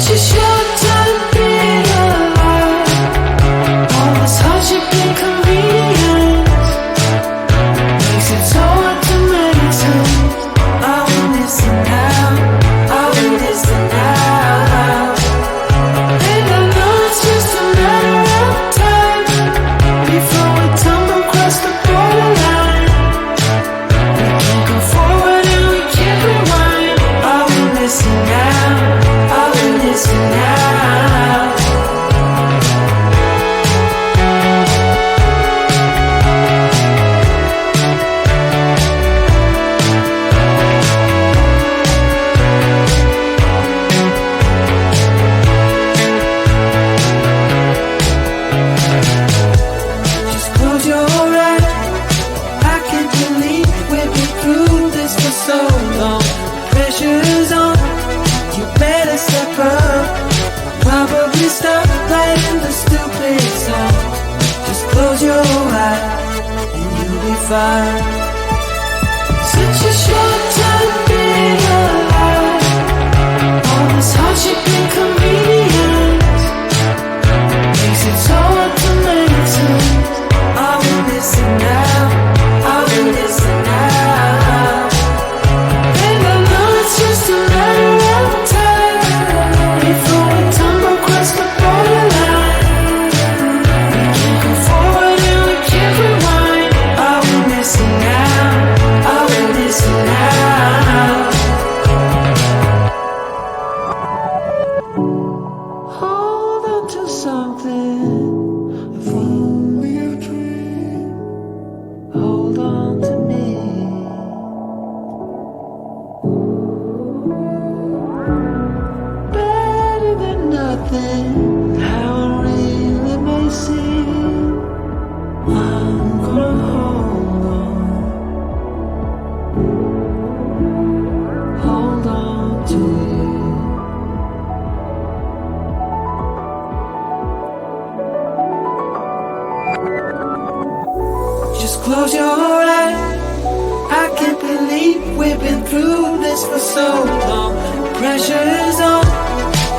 Such a short time being alive. All this hardship and convenience makes it so hard to make sense. I want this now, I want this now. And I know it's just a matter of time before we tumble across the borderline. We can't go forward and we can't rewind. I want this now, I want this now. Just close your eyes. I can't believe we've been through this for so long. Pressure's on, you better step up. Probably stop playing the stupid song. Just close your eyes and you'll be fine. Such a short time being alive. All this hardship and convenience makes it so hard to make sense. I want this now, I want this now. And I know it's just a matter of time before we tumble across the borderline. We can't go forward and we can't rewind. I want this now, I want this now. Hold on to something, if only a dream. Hold on to me. Better than nothing, how it really may seem. I'm gonna hold on to you. Just close your eyes. I can't believe we've been through this for so long. Pressure is on,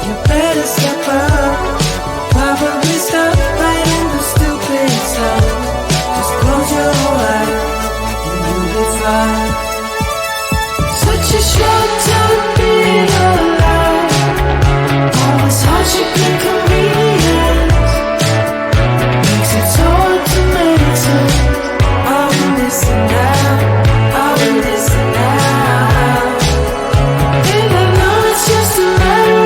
you better step up. Probably stop playing the stupid stuff. Just close your eyes and you'll be fine. Such a short time being alive. All this hardship and convenience makes it so hard to make sense. I want this now, I want this now. And I know it's just a matter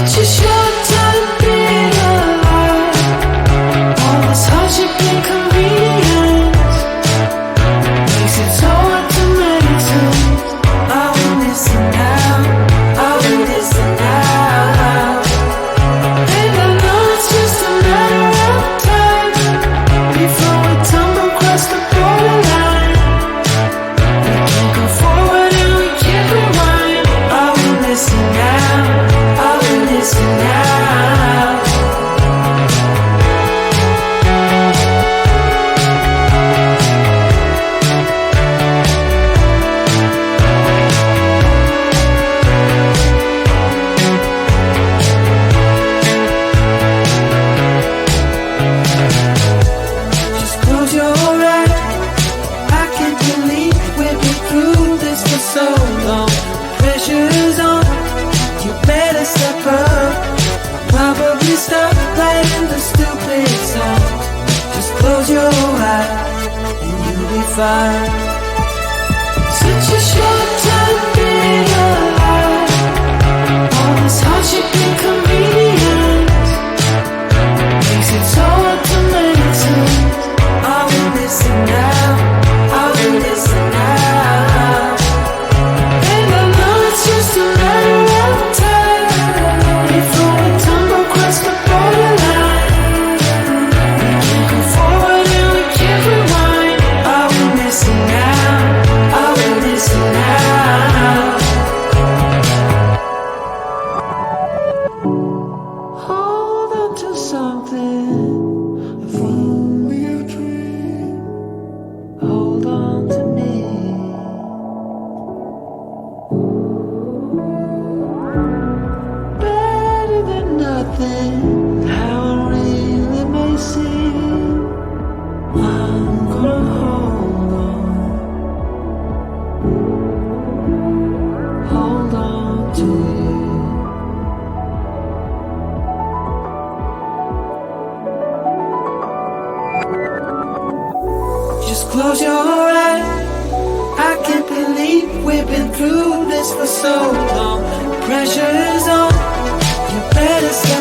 Such a short time being alive. All this hardship and convenience makes it so hard to meditate. I will listen now, I will listen now. And I know it's just a matter of time before we tumble across the borderline. We can't go forward and we can't rewind. I will listen now, I will listen now. Just close your eyes. I can't believe we've been through this for so long. Pressure's on, you better step up. Probably stop playing the stupid songs. Just close your eyes and you'll be fine. Such a short time being alive. All this hardship and convenience makes it so hard to meditate. I will listen now, I will listen now. And I know it's just a matter of time before we tumble across the borderline. We can't go forward and we can't rewind. I will listen now, I will listen now. Hold on to something, if only a dream. Hold on to me. Better than nothing, how it really may seem. I'm gonna hold on to you. Just close your eyes. I can't believe we've been through this for so long. Pressure's on, you better step